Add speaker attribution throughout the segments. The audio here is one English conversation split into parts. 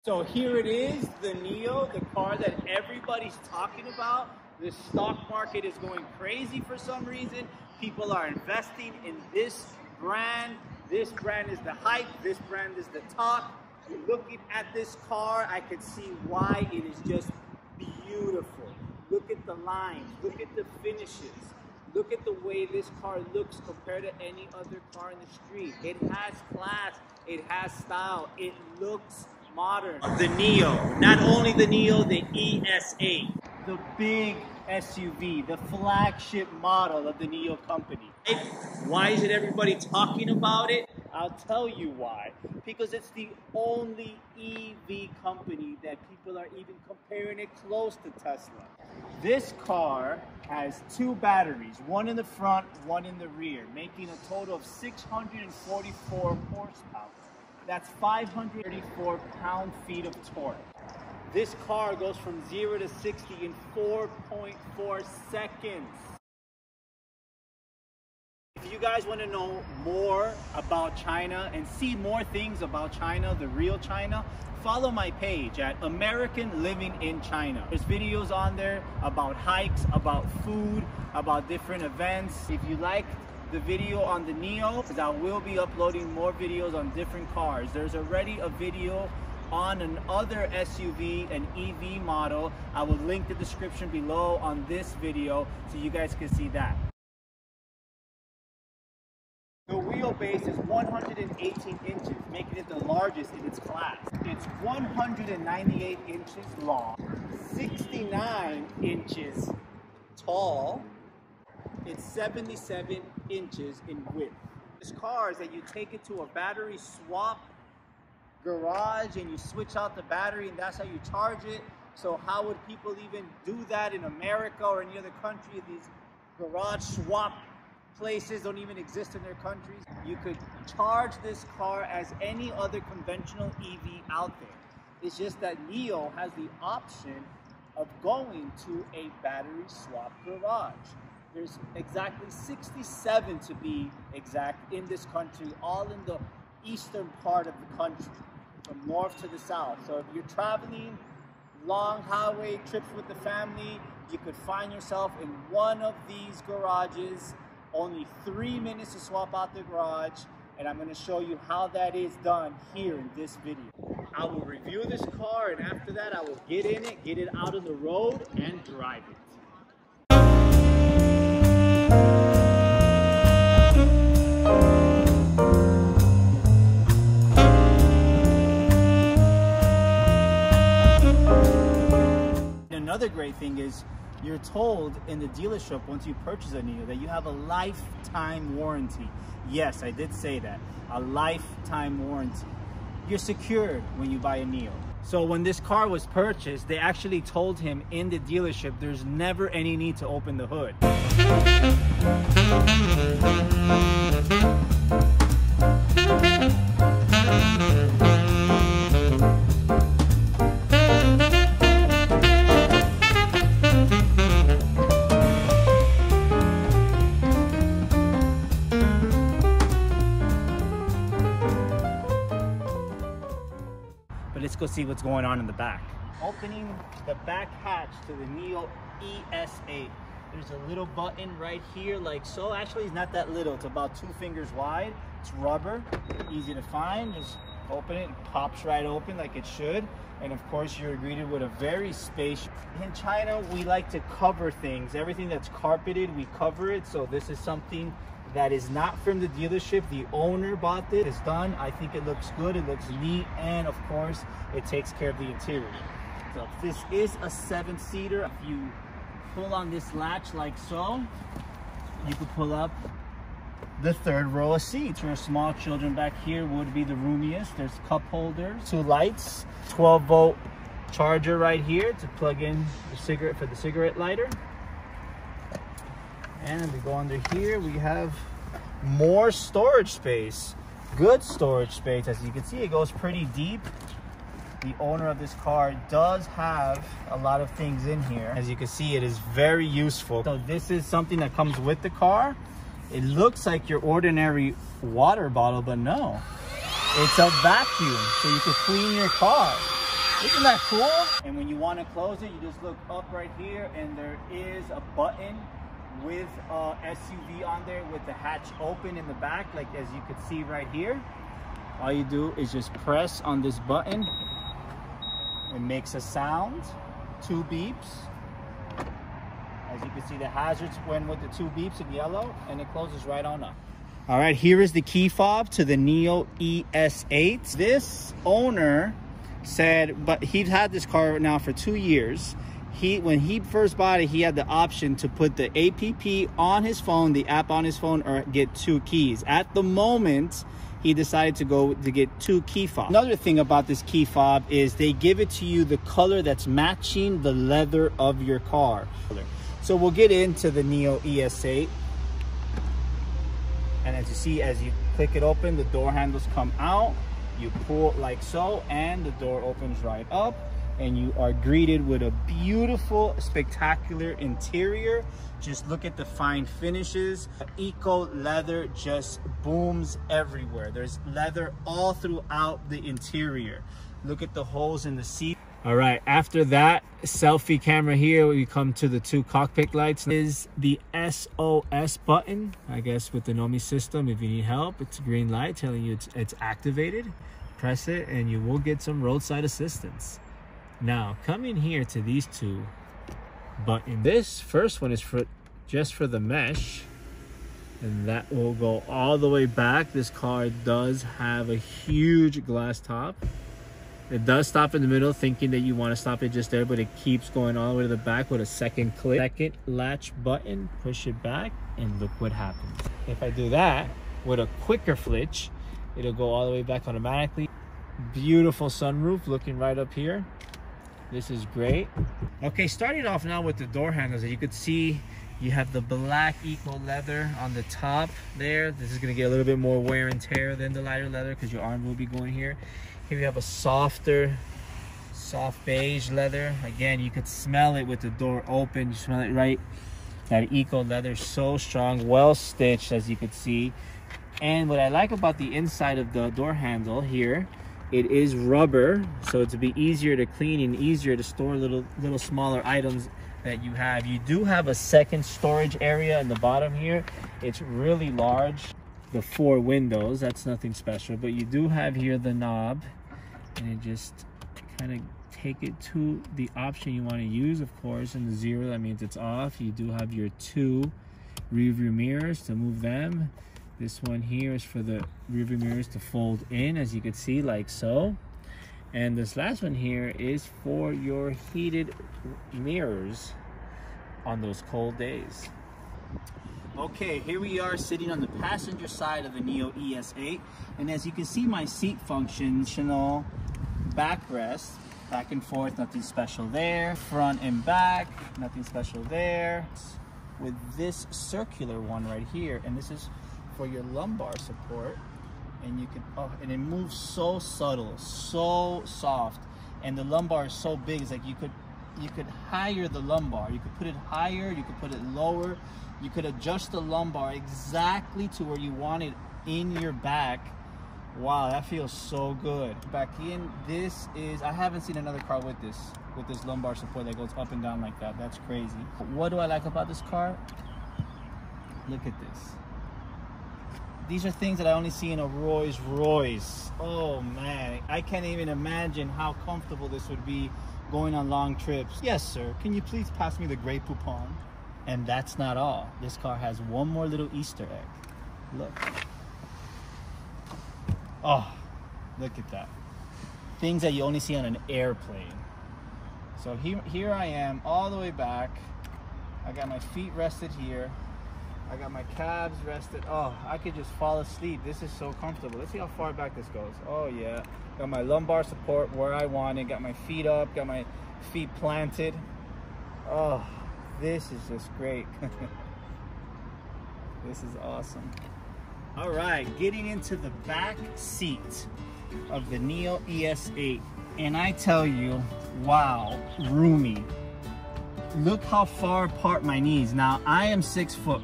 Speaker 1: So here it is, the NIO, the car that everybody's talking about. The stock market is going crazy for some reason. People are investing in this brand. This brand is the hype. This brand is the talk. Looking at this car, I could see why it is just beautiful. Look at the lines. Look at the finishes. Look at the way this car looks compared to any other car in the street. It has class. It has style. It looks modern. The NIO, not only the NIO, the es8, the big SUV, the flagship model of the NIO company. Why isn't everybody talking about it? I'll tell you why. Because it's the only EV company that people are even comparing it close to Tesla. This car has two batteries, one in the front, one in the rear, making a total of 644 horsepower. That's 534 pound-feet of torque. This car goes from 0 to 60 in 4.4 seconds. If you guys want to know more about China and see more things about China, the real China, follow my page at American Living in China. There's videos on there about hikes, about food, about different events. If you like the video on the NIO, because I will be uploading more videos on different cars. There's already a video on another SUV, an EV model. I will link the description below on this video so you guys can see that. The wheelbase is 118 inches, making it the largest in its class. It's 198 inches long, 69 inches tall. It's 77 inches in width. This car is that you take it to a battery swap garage and you switch out the battery and that's how you charge it. So how would people even do that in America or any other country? These garage swap places don't even exist in their countries. You could charge this car as any other conventional EV out there. It's just that NIO has the option of going to a battery swap garage. There's exactly 67 to be exact in this country, all in the eastern part of the country, from north to the south. So if you're traveling long highway trips with the family, you could find yourself in one of these garages. Only 3 minutes to swap out the garage, and I'm going to show you how that is done here in this video. I will review this car, and after that I will get in it, get it out on the road, and drive it. Another great thing is you're told in the dealership once you purchase a NIO that you have a lifetime warranty. Yes, I did say that. A lifetime warranty. You're secured when you buy a NIO. So when this car was purchased, they actually told him in the dealership there's never any need to open the hood. Let's go see what's going on in the back. Opening the back hatch to the NIO es8. There's a little button right here like so. Actually, it's not that little. It's about 2 fingers wide. It's rubber, easy to find. Just open it, it pops right open like it should. And of course, you're greeted with a very spacious. In China, we like to cover things. Everything that's carpeted, we cover it. So this is something that is not from the dealership. The owner bought this. It's done. I think it looks good. It looks neat. And of course, it takes care of the interior. So this is a 7-seater. If you pull on this latch like so, you could pull up the 3rd row of seats where small children back here would be the roomiest. There's cup holders, 2 lights, 12-volt charger right here to plug in the cigarette for the cigarette lighter. And we go under here, we have more storage space. Good storage space. As you can see, it goes pretty deep. The owner of this car does have a lot of things in here. As you can see, it is very useful. So this is something that comes with the car. It looks like your ordinary water bottle, but no. It's a vacuum, so you can clean your car. Isn't that cool? And when you want to close it, you just look up right here, and there is a button with SUV on there with the hatch open in the back, like as you can see right here. All you do is just press on this button. It makes a sound, 2 beeps. As you can see, the hazards went with the 2 beeps in yellow, and it closes right on up. All right, here is the key fob to the NIO es8. This owner said, but he'd had this car now for 2 years. When he first bought it, he had the option to put the app on his phone, the app on his phone, or get 2 keys. At the moment, he decided to get 2 key fobs. Another thing about this key fob is they give it to you the color that's matching the leather of your car. So we'll get into the NIO es8. And as you see, as you click it open, the door handles come out. You pull like so, and the door opens right up. And you are greeted with a beautiful, spectacular interior. Just look at the fine finishes. Eco leather just booms everywhere. There's leather all throughout the interior. Look at the holes in the seat. All right, after that selfie camera here, we come to the 2 cockpit lights. Is the SOS button, I guess with the NOMI system. If you need help, it's a green light telling you it's activated. Press it and you will get some roadside assistance. Now, coming here to these 2 buttons. This first one is just for the mesh, and that will go all the way back. This car does have a huge glass top. It does stop in the middle, thinking that you want to stop it just there, but it keeps going all the way to the back with a second click. Second latch button, push it back, and look what happens. If I do that with a quicker flitch, it'll go all the way back automatically. Beautiful sunroof looking right up here. This is great. Okay, starting off now with the door handles. As you could see, you have the black eco leather on the top there. This is gonna get a little bit more wear and tear than the lighter leather because your arm will be going here. Here we have a soft beige leather. Again, you could smell it with the door open. You smell it right. That eco leather, so strong, well stitched, as you could see. And what I like about the inside of the door handle here, it is rubber, so to be easier to clean and easier to store little smaller items that you have. You do have a second storage area in the bottom here. It's really large. The 4 windows, that's nothing special, but you do have here the knob, and it just kind of take it to the option you want to use, of course. And the 0, that means it's off. You do have your 2 rear view mirrors to move them. This one here is for the rear view mirrors to fold in, as you can see, like so. And this last one here is for your heated mirrors on those cold days. Okay, here we are sitting on the passenger side of the NIO es8. And as you can see, my seat functional backrest, back and forth, nothing special there. Front and back, nothing special there. With this circular one right here, and this is for your lumbar support, and you can, and it moves so subtle, so soft, and the lumbar is so big. It's like you could higher the lumbar. You could put it higher, you could put it lower, you could adjust the lumbar exactly to where you want it in your back. Wow, that feels so good. Back in, this is, I haven't seen another car with this lumbar support that goes up and down like that. That's crazy. What do I like about this car? Look at this. These are things that I only see in a Rolls Royce. Oh man, I can't even imagine how comfortable this would be going on long trips. Yes, sir, can you please pass me the gray poupon? And that's not all. This car has one more little Easter egg. Look. Oh, look at that. Things that you only see on an airplane. So here I am, all the way back. I got my feet rested here. I got my calves rested. Oh, I could just fall asleep. This is so comfortable. Let's see how far back this goes. Oh yeah. Got my lumbar support where I want it. Got my feet up. Got my feet planted. Oh, this is just great. This is awesome. All right, getting into the back seat of the NIO es8. And I tell you, wow, roomy. Look how far apart my knees. Now, I am 6 foot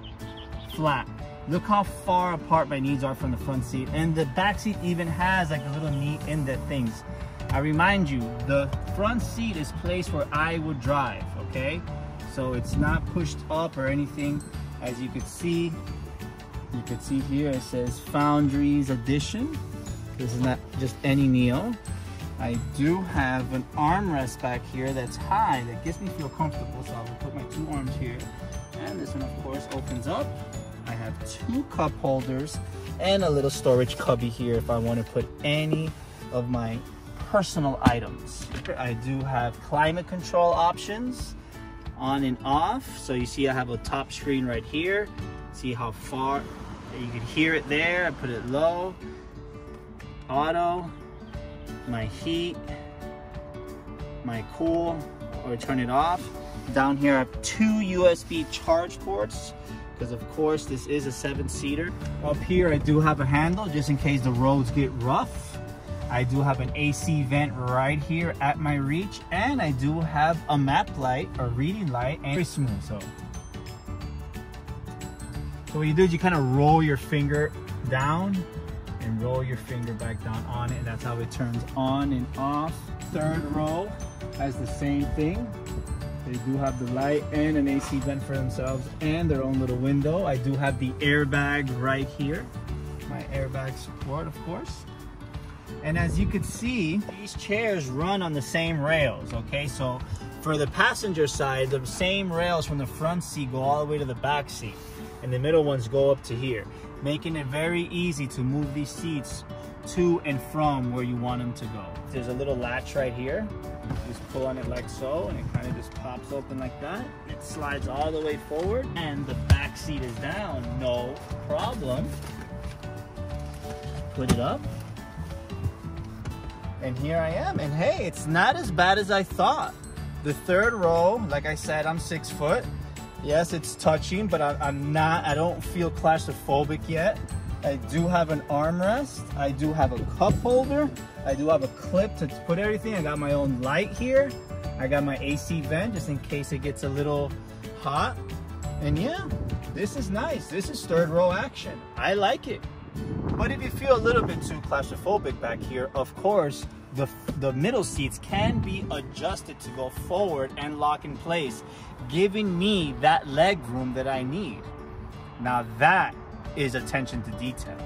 Speaker 1: flat. Look how far apart my knees are from the front seat. And the back seat even has like a little knee indent things. I remind you, the front seat is placed where I would drive, okay? So it's not pushed up or anything. As you can see here, it says Foundries Edition. This is not just any NIO. I do have an armrest back here that's high, that gets me feel comfortable, so I will put my 2 arms here. And this one, of course, opens up. I have 2 cup holders and a little storage cubby here if I want to put any of my personal items. I do have climate control options, on and off. So you see I have a top screen right here. See how far, you can hear it there. I put it low. Auto, my heat, my cool, or turn it off. Down here I have 2 USB charge ports, because of course this is a 7-seater. Up here I do have a handle just in case the roads get rough. I do have an AC vent right here at my reach, and I do have a map light or reading light, and very smooth. So what you do is you kind of roll your finger down and roll your finger back down on it, and that's how it turns on and off. Third row has the same thing. They do have the light and an AC vent for themselves and their own little window. I do have the airbag right here. My airbag support, of course. And as you can see, these chairs run on the same rails, okay? So for the passenger side, the same rails from the front seat go all the way to the back seat. And the middle ones go up to here, making it very easy to move these seats to and from where you want them to go. There's a little latch right here. You just pull on it like so, and it kind of just pops open like that. It slides all the way forward, and the back seat is down, no problem. Put it up. And here I am, and hey, it's not as bad as I thought. The third row, like I said, I'm 6 foot. Yes, it's touching, but I don't feel claustrophobic yet. I do have an armrest. I do have a cup holder. I do have a clip to put everything. I got my own light here. I got my AC vent just in case it gets a little hot. And yeah, this is nice. This is third row action. I like it. But if you feel a little bit too claustrophobic back here, of course, the middle seats can be adjusted to go forward and lock in place, giving me that leg room that I need. Now that is attention to detail.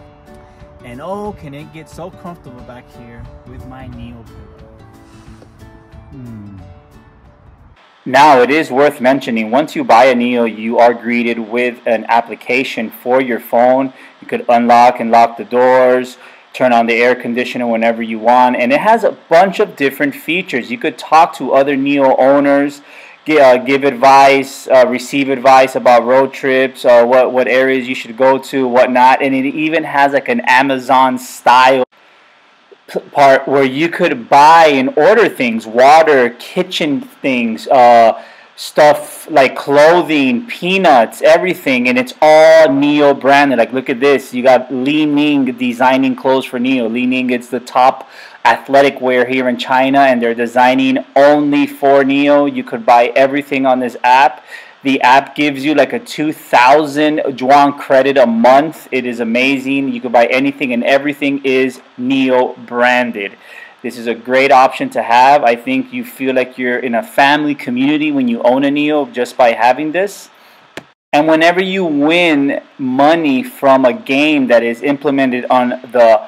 Speaker 1: And oh, can it get so comfortable back here with my NIO pillow. Now, it is worth mentioning, once you buy a NIO, you are greeted with an application for your phone. You could unlock and lock the doors, turn on the air conditioner whenever you want, and it has a bunch of different features. You could talk to other NIO owners, give advice, receive advice about road trips, what areas you should go to, whatnot, and it even has like an Amazon style part where you could buy and order things, water, kitchen things, stuff like clothing, peanuts, everything, and it's all NIO branded. Like, look at this, you got Li Ning designing clothes for NIO. Li Ning is the top athletic wear here in China, and they're designing only for NIO. You could buy everything on this app. The app gives you like a 2,000 yuan credit a month. It is amazing. You can buy anything, and everything is NIO branded. This is a great option to have. I think you feel like you're in a family community when you own a NIO just by having this. And whenever you win money from a game that is implemented on the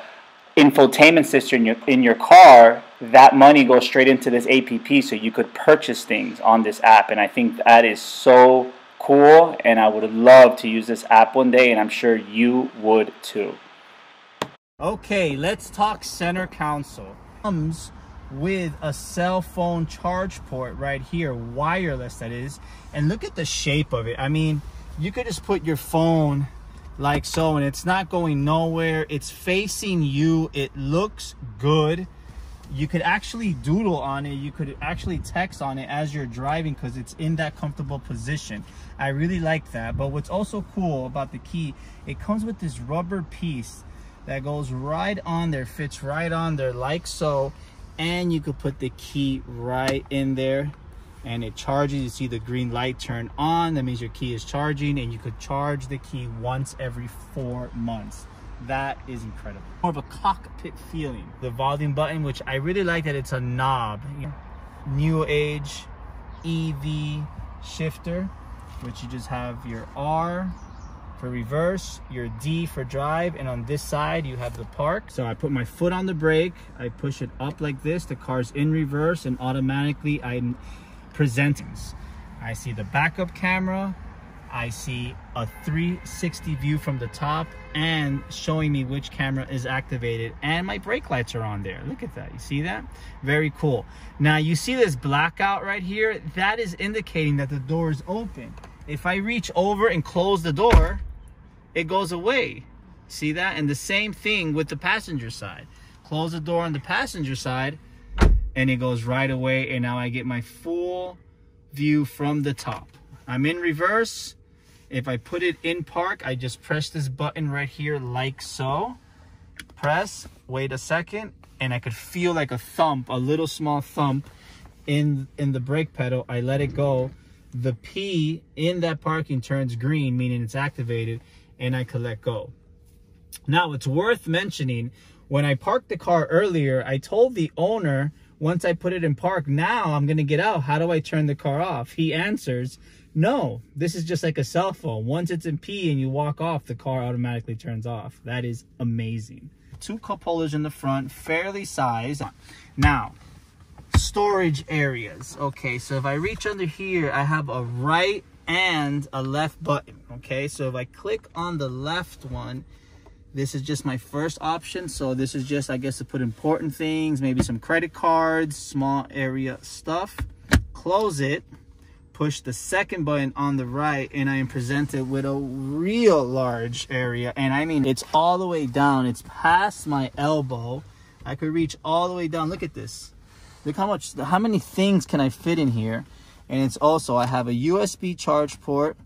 Speaker 1: infotainment system in your car, that money goes straight into this app, so you could purchase things on this app. And I think that is so cool, and I would love to use this app one day, and I'm sure you would too. Okay, let's talk center console. Comes with a cell phone charge port right here, wireless that is, and look at the shape of it. I mean, you could just put your phone like so, and it's not going nowhere. It's facing you. It looks good. You could actually doodle on it. You could actually text on it as you're driving because it's in that comfortable position. I really like that. But what's also cool about the key, it comes with this rubber piece that goes right on there, fits right on there like so, and you could put the key right in there and it charges. You see the green light turn on, that means your key is charging, and you could charge the key once every 4 months. That is incredible. More of a cockpit feeling. The volume button, which I really like that it's a knob. New age EV shifter, which you just have your R for reverse, your D for drive, and on this side you have the park. So I put my foot on the brake, I push it up like this, the car's in reverse, and automatically I'm presenting. I see the backup camera, I see a 360 view from the top and showing me which camera is activated, and my brake lights are on there. Look at that, you see that? Very cool. Now you see this blackout right here, that is indicating that the door is open. If I reach over and close the door, it goes away. See that? And the same thing with the passenger side. Close the door on the passenger side and it goes right away, and now I get my full view from the top. I'm in reverse. If I put it in park, I just press this button right here like so. Press, wait a second, and I could feel like a thump, a little small thump in the brake pedal. I let it go. The P in that parking turns green, meaning it's activated, and I could let go. Now, it's worth mentioning, when I parked the car earlier, I told the owner, once I put it in park, now I'm gonna get out. How do I turn the car off? He answers, no, this is just like a cell phone. Once it's in P and you walk off, the car automatically turns off. That is amazing. 2 cup holders in the front, fairly sized. Now, storage areas. Okay, so if I reach under here, I have a right and a left button. Okay, so if I click on the left one, this is just my first option. So this is just, I guess, to put important things, maybe some credit cards, small area stuff. Close it. Push the second button on the right, and I am presented with a real large area. And I mean, it's all the way down. It's past my elbow. I could reach all the way down. Look at this. Look how many things can I fit in here. And it's also, I have a USB charge port,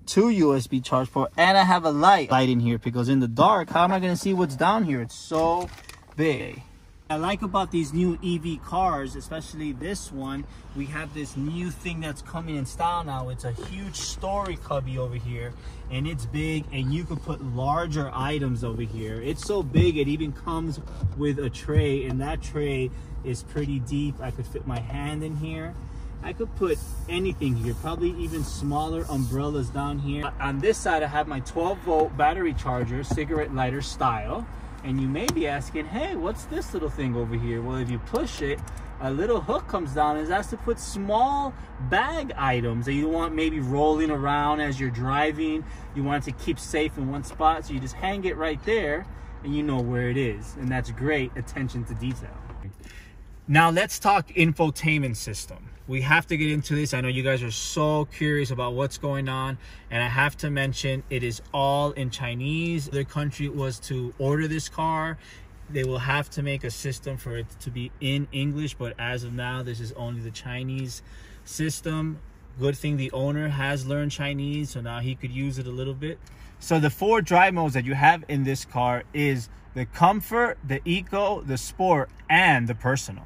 Speaker 1: 2 USB charge port, and I have a light in here, because in the dark, how am I going to see what's down here? It's so big. I like about these new EV cars, especially this one, we have this new thing that's coming in style now. It's a huge story cubby over here, and it's big, and you could put larger items over here. It's so big, it even comes with a tray, and that tray is pretty deep. I could fit my hand in here. I could put anything here, probably even smaller umbrellas down here. On this side, I have my 12-volt battery charger, cigarette lighter style. And you may be asking, hey, what's this little thing over here? Well, if you push it, a little hook comes down, and that's to put small bag items that you want maybe rolling around as you're driving. You want it to keep safe in one spot, so you just hang it right there and you know where it is. And that's great attention to detail. Now let's talk infotainment system. We have to get into this. I know you guys are so curious about what's going on, and I have to mention it is all in Chinese. Their country was to order this car. They will have to make a system for it to be in English, but as of now, this is only the Chinese system. Good thing the owner has learned Chinese, so now he could use it a little bit. So the 4 drive modes that you have in this car is the Comfort, the Eco, the Sport, and the Personal.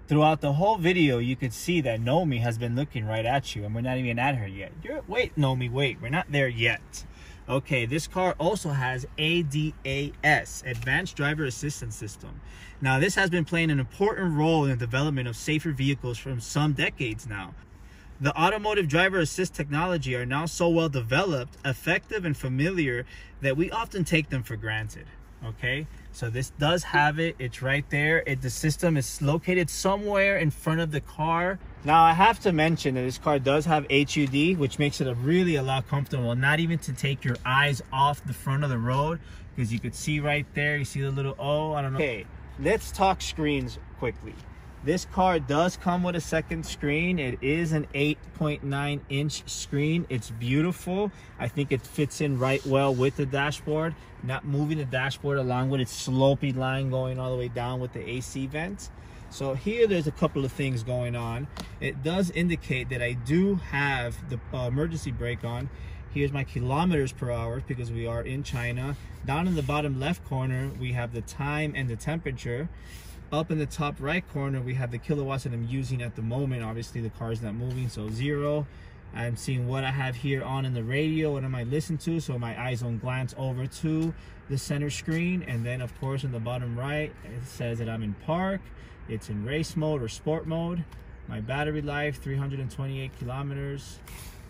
Speaker 1: Throughout the whole video, you could see that Nomi has been looking right at you, and we're not even at her yet. Wait, Nomi, wait, we're not there yet. Okay, this car also has ADAS, Advanced Driver Assistance System. Now, this has been playing an important role in the development of safer vehicles for some decades now. The automotive driver assist technology are now so well developed, effective, and familiar that we often take them for granted. Okay, so this does have it. It's right there. The system is located somewhere in front of the car. Now, I have to mention that this car does have HUD, which makes it a lot comfortable, not even to take your eyes off the front of the road, because you could see right there, you see the little O, I don't know. Okay, let's talk screens quickly. This car does come with a second screen. It is an 8.9-inch screen. It's beautiful. I think it fits in right well with the dashboard, not moving the dashboard along with its slopey line going all the way down with the AC vent. So here there's a couple of things going on. It does indicate that I do have the emergency brake on. Here's my kilometers per hour, because we are in China. Down in the bottom left corner, we have the time and the temperature. Up in the top right corner, we have the kilowatts that I'm using at the moment. Obviously, the car is not moving, so 0, I'm seeing what I have here on in the radio, what am I listening to, so my eyes don't glance over to the center screen. And then of course in the bottom right, it says that I'm in park, it's in race mode or sport mode. My battery life, 328 kilometers.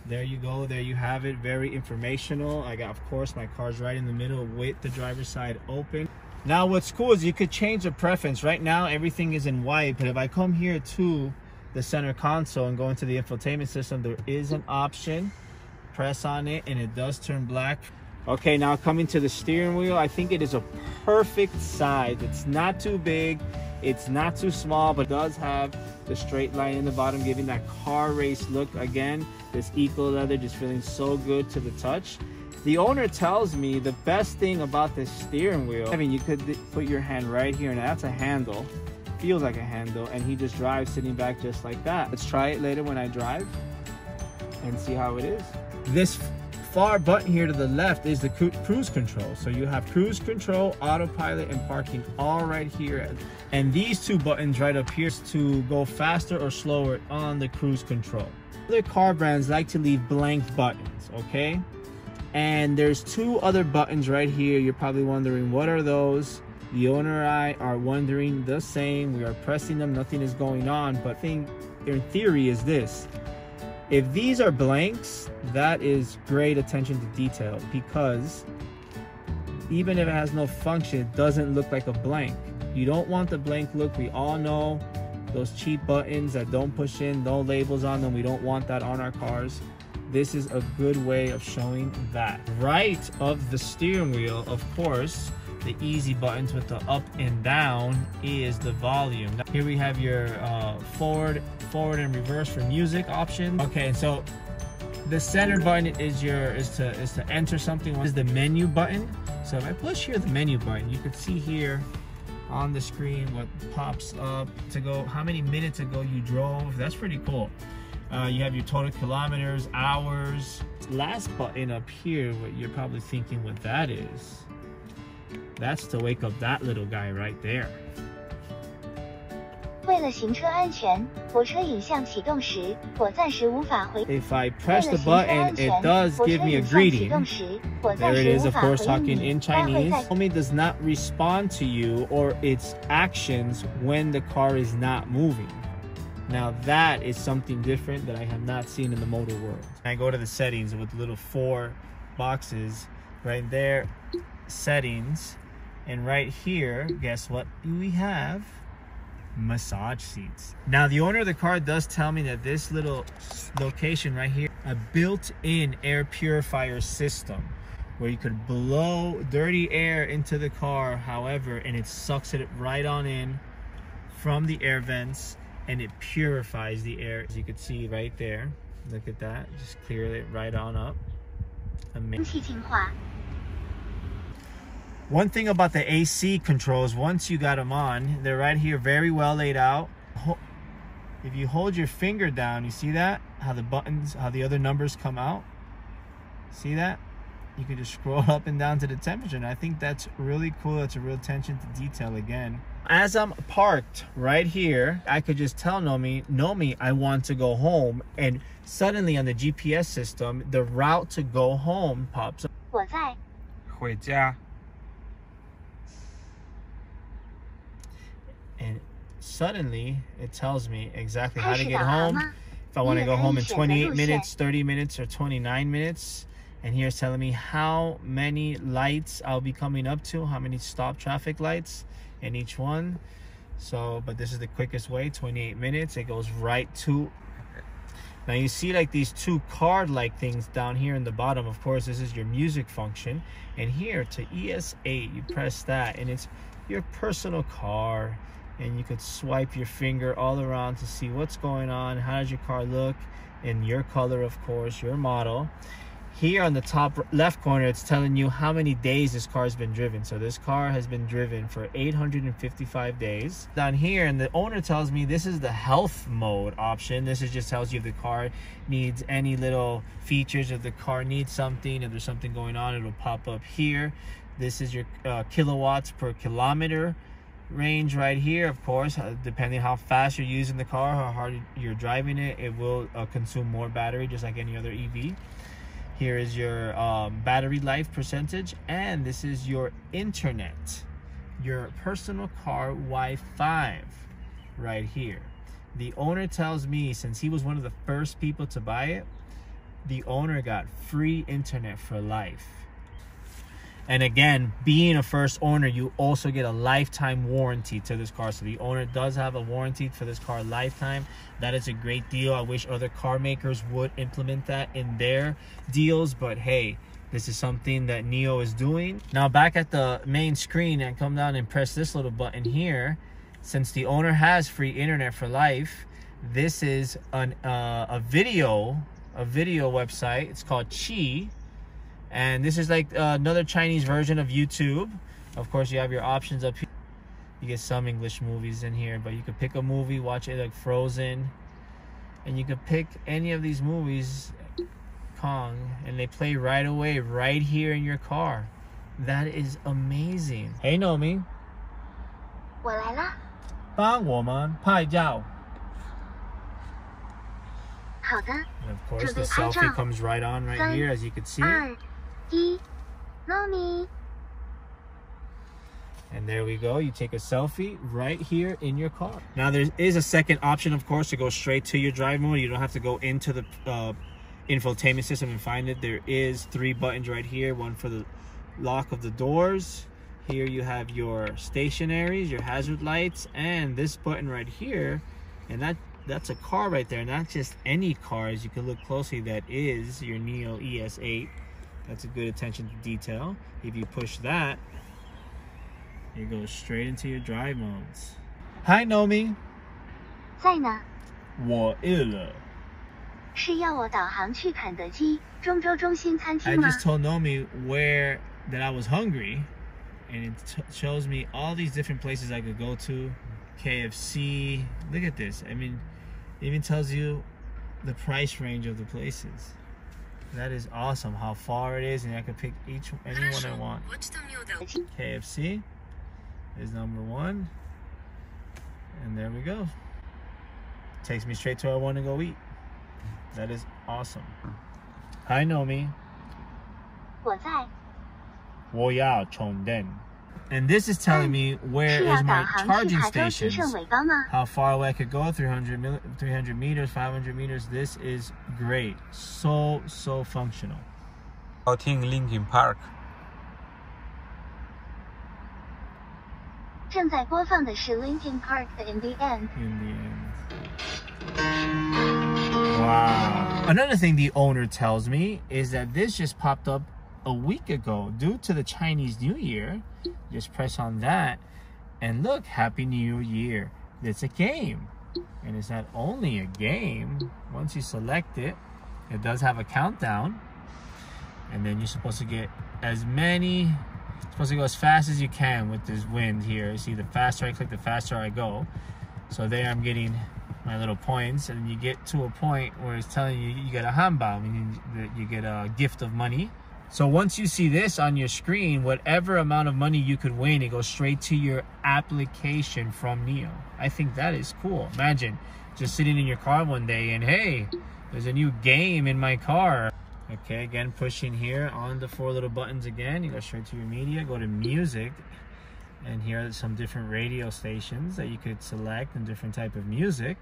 Speaker 1: There you go, there you have it, very informational. I got, of course, my car's right in the middle with the driver's side open. Now what's cool is you could change the preference. Right now everything is in white, but if I come here to the center console and go into the infotainment system, there is an option. Press on it and it does turn black. Okay, now coming to the steering wheel, I think it is a perfect size. It's not too big, it's not too small, but it does have the straight line in the bottom, giving that car race look. Again, this eco leather just feeling so good to the touch. The owner tells me the best thing about this steering wheel, I mean, you could put your hand right here and that's a handle. Feels like a handle, and he just drives sitting back just like that. Let's try it later when I drive and see how it is. This far button here to the left is the cruise control. So you have cruise control, autopilot, and parking all right here. And these two buttons right up here to go faster or slower on the cruise control. Other car brands like to leave blank buttons, okay? And there's two other buttons right here. You're probably wondering, what are those? The owner and I are wondering the same. We are pressing them, nothing is going on. But thing in theory is this: if these are blanks, that is great attention to detail, because even if it has no function, it doesn't look like a blank. You don't want the blank look. We all know those cheap buttons that don't push in, no labels on them. We don't want that on our cars. This is a good way of showing that. Right of the steering wheel, of course, the easy buttons with the up and down is the volume. Now, here we have your forward and reverse for music option. Okay, so the center button is to enter something. This is the menu button. So if I push here the menu button, you can see here on the screen what pops up to go, how many minutes ago you drove. That's pretty cool. You have your total kilometers, hours. Last button up here, what you're probably thinking what that is. That's to wake up that little guy right there. If I press the button, it does give me a greeting. There it is, of course, talking in Chinese. Homie does not respond to you or its actions when the car is not moving. Now that is something different that I have not seen in the motor world. I go to the settings with little 4 boxes right there, settings, and right here, guess what we have? Massage seats. Now the owner of the car does tell me that this little location right here, a built-in air purifier system where you could blow dirty air into the car, however, and it sucks it right on in from the air vents and it purifies the air. As you can see right there, look at that, just clear it right on up. Amazing. One thing about the AC controls, once you got them on, they're right here, very well laid out. If you hold your finger down, you see that? How the buttons, how the other numbers come out? See that? You can just scroll up and down to the temperature, and I think that's really cool. It's a real attention to detail again. As I'm parked right here, I could just tell Nomi, I want to go home, and suddenly on the GPS system, the route to go home pops up.
Speaker 2: 我在
Speaker 1: 回家. And suddenly it tells me exactly how to get home. If I want to go home in 28 minutes, 30 minutes, or 29 minutes. And here's telling me how many lights I'll be coming up to, how many stop traffic lights in each one. So, but this is the quickest way, 28 minutes. It goes right to. Now you see like these 2 card-like things down here in the bottom. Of course, this is your music function. And here to es8, you press that and it's your personal car. And you could swipe your finger all around to see what's going on. How does your car look in your color, of course, your model. Here on the top left corner, it's telling you how many days this car has been driven. So this car has been driven for 855 days. Down here, and the owner tells me this is the health mode option. This is just tells you if the car needs any little features, if the car needs something, if there's something going on, it'll pop up here. This is your kilowatts per kilometer.
Speaker 2: range right here. Of course, depending how fast you're using the car, how hard you're driving it, it will consume more battery, just like any other EV. Here is your battery life percentage, and this is your internet, your personal car Wi-Fi right here. The owner tells me, since he was one of the first people to buy it, the owner got free internet for life. And again, being a first owner, you also get a lifetime warranty to this car. So the owner does have a warranty for this car lifetime. That is a great deal. I wish other car makers would implement that in their deals, but hey, this is something that NIO is doing. Now back at the main screen, and come down and press this little button here. Since the owner has free internet for life, this is a video website. It's called Qi. And this is like another Chinese version of YouTube. Of course, you have your options up here. You get some English movies in here, but you could pick a movie, watch it like Frozen. And you could pick any of these movies, Kong, and they play right away, right here in your car. That is amazing. Hey, Nomi.
Speaker 3: 我来啦。
Speaker 2: 帮我们拍照。
Speaker 3: 好的。
Speaker 2: And of course, the selfie comes right on right here, as you can see.
Speaker 3: 2、1 Nomi.
Speaker 2: And there we go. You take a selfie right here in your car. Now, there is a second option, of course, to go straight to your drive mode. You don't have to go into the infotainment system and find it. There is 3 buttons right here. One for the lock of the doors. Here you have your stationaries, your hazard lights, and this button right here. And that's a car right there, not just any car. As you can look closely, that is your NIO es8. That's a good attention to detail. If you push that, you go straight into your drive modes. Hi, Nomi.
Speaker 3: 在呢。
Speaker 2: 我饿了。
Speaker 3: 是要我导航去肯德基中州中心餐厅
Speaker 2: I
Speaker 3: 吗？
Speaker 2: just told Nomi that I was hungry, and it shows me all these different places I could go to. KFC. Look at this. I mean, it even tells you the price range of the places. That is awesome. How far it is, and I can pick any one I want. KFC is number 1, and there we go. Takes me straight to where I want to go eat. That is awesome. Hi, Nomi.
Speaker 3: 我在。
Speaker 2: 我要充电. And this is telling me where is my charging stations, how far away I could go, 300 meters, 500 meters. This is great. So functional.
Speaker 4: 要听 Linkin Park.
Speaker 3: 正在播放的是 Linkin Park 的 In the End.
Speaker 2: Wow. Another thing the owner tells me is that this just popped up a week ago due to the Chinese New Year. Just press on that and look, Happy New Year. It's a game, and it's not only a game. Once you select it, it does have a countdown, and then you're supposed to get supposed to go as fast as you can with this wind here. You see, the faster I click, the faster I go. So there I'm getting my little points, and you get to a point where it's telling you you get a hanbao, meaning that you get a gift of money. So once you see this on your screen, whatever amount of money you could win, it goes straight to your application from NIO. I think that is cool. Imagine just sitting in your car one day and hey, there's a new game in my car. Okay, again, pushing here on the 4 little buttons again. You go straight to your media, go to music, and here are some different radio stations that you could select and different type of music.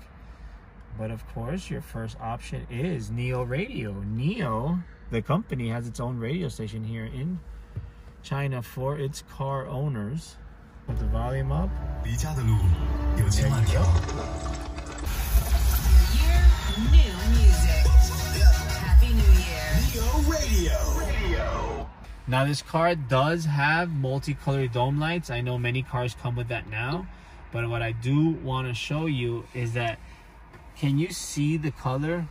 Speaker 2: But of course, your first option is NIO Radio. NIO, the company, has its own radio station here in China for its car owners. Put the volume up.
Speaker 5: 离家的路有千万条。
Speaker 6: New music. Happy New Year.
Speaker 5: NIO Radio.
Speaker 2: Now this car does have multicolored dome lights. I know many cars come with that now, but what I do want to show you is that, can you see the color?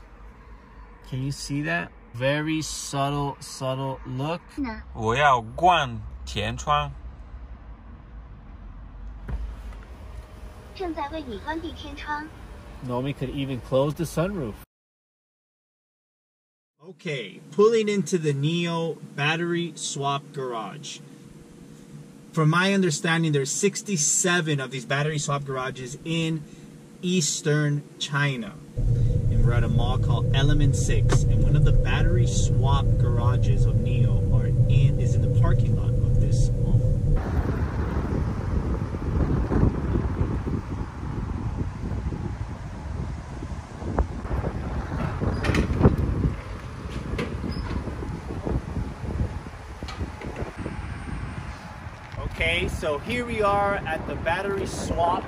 Speaker 2: Can you see that? Very subtle look.
Speaker 4: 我要关天窗。
Speaker 3: 正在为你关闭天窗。
Speaker 2: Nomi could even close the sunroof. Okay, pulling into the NIO battery swap garage.
Speaker 1: from my understanding, there's 67 of these battery swap garages in Eastern China. And we're at a mall called Element 6. And one of the battery swap garages of NIO is in the parking lot of this mall. Okay, so here we are at the battery swap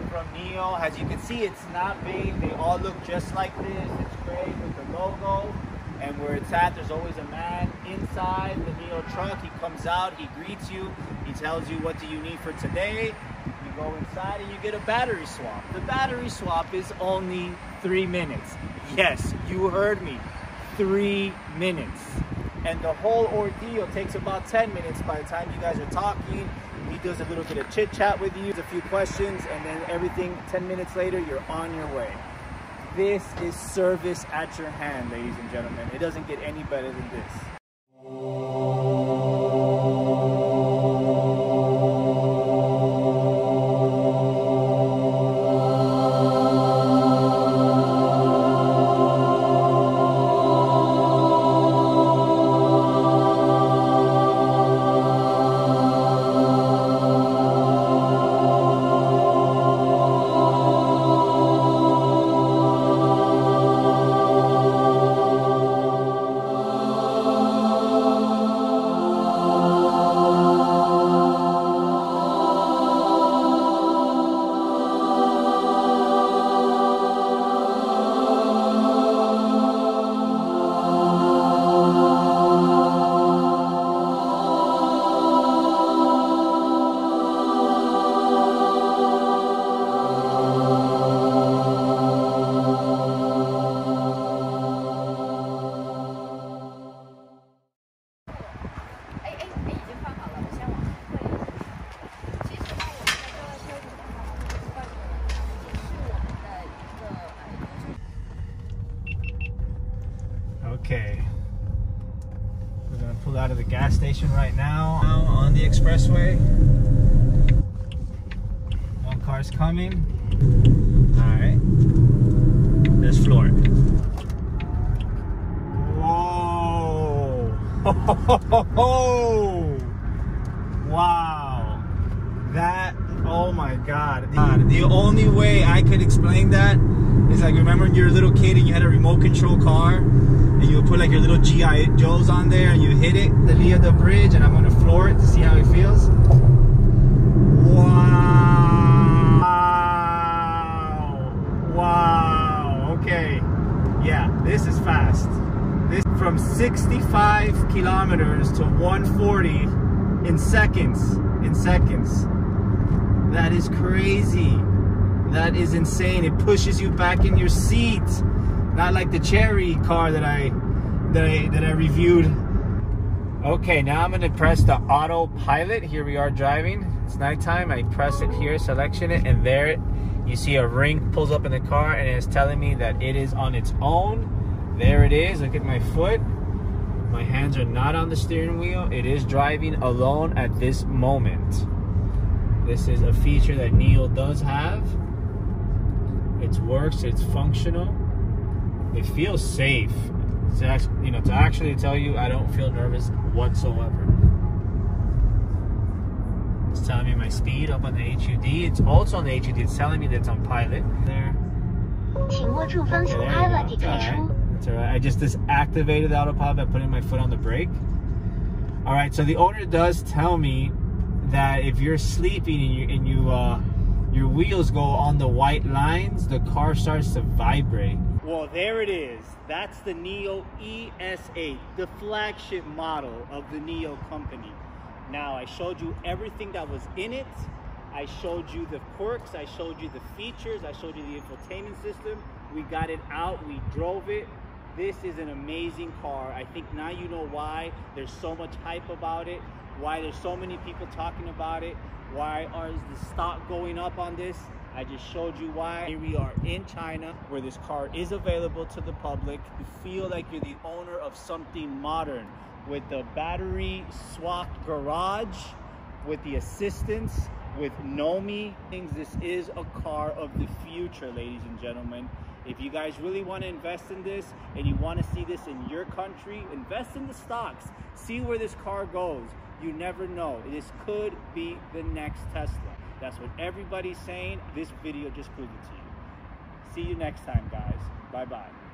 Speaker 1: from NIO. As you can see, it's not big. They all look just like this. It's great with the logo. And where it's at, there's always a man inside the NIO truck. He comes out, he greets you, he tells you what do you need for today. You go inside and you get a battery swap. The battery swap is only 3 minutes. Yes, you heard me, 3 minutes. And the whole ordeal takes about 10 minutes by the time you guys are talking. He does a little bit of chit chat with you, a few questions, and then everything 10 minutes later, you're on your way. This is service at your hand, ladies and gentlemen. It doesn't get any better than this. Okay, we're gonna pull out of the gas station right now on the expressway. One car's coming. All right, let's floor it. Whoa! Wow! That, oh my God. The only way I could explain that is like, remember when you were a little kid and you had a remote control car? And you would put like your little G.I. Joes on there and you hit it, the lee of the bridge, and I'm gonna floor it to see how it feels. Wow! Wow! Okay, yeah, this is fast. This from 65 kilometers to 140 in seconds. That is crazy. That is insane. It pushes you back in your seat. Not like the Cherry car that I reviewed. Okay, now I'm gonna press the Autopilot. Here we are driving. It's nighttime. I press it here, selection it, and there you see a ring pulls up in the car, and it's telling me that it is on its own. There it is. Look at my foot. My hands are not on the steering wheel. It is driving alone at this moment. This is a feature that NIO does have. It works. It's functional. It feels safe. You know, to actually tell you, I don't feel nervous whatsoever. It's telling me my speed up on the HUD. It's also on the HUD. It's telling me that it's on pilot. There. It's alright. I just disactivated the autopilot by putting my foot on the brake. Alright, so the owner does tell me that if you're sleeping and your wheels go on the white lines, the car starts to vibrate. Well, there it is. That's the NIO es8, the flagship model of the NIO company. Now, I showed you everything that was in it. I showed you the quirks. I showed you the features. I showed you the infotainment system. We got it out. We drove it. This is an amazing car. I think now you know why there's so much hype about it, why there's so many people talking about it, why is the stock going up on this. I just showed you why. Here we are in China, where this car is available to the public. You feel like you're the owner of something modern with the battery swapped garage, with the assistance, with Nomi things. This is a car of the future, ladies and gentlemen. If you guys really want to invest in this and you want to see this in your country, invest in the stocks. See where this car goes. You never know. This could be the next Tesla. That's what everybody's saying. This video just proved it to you. See you next time, guys. Bye-bye.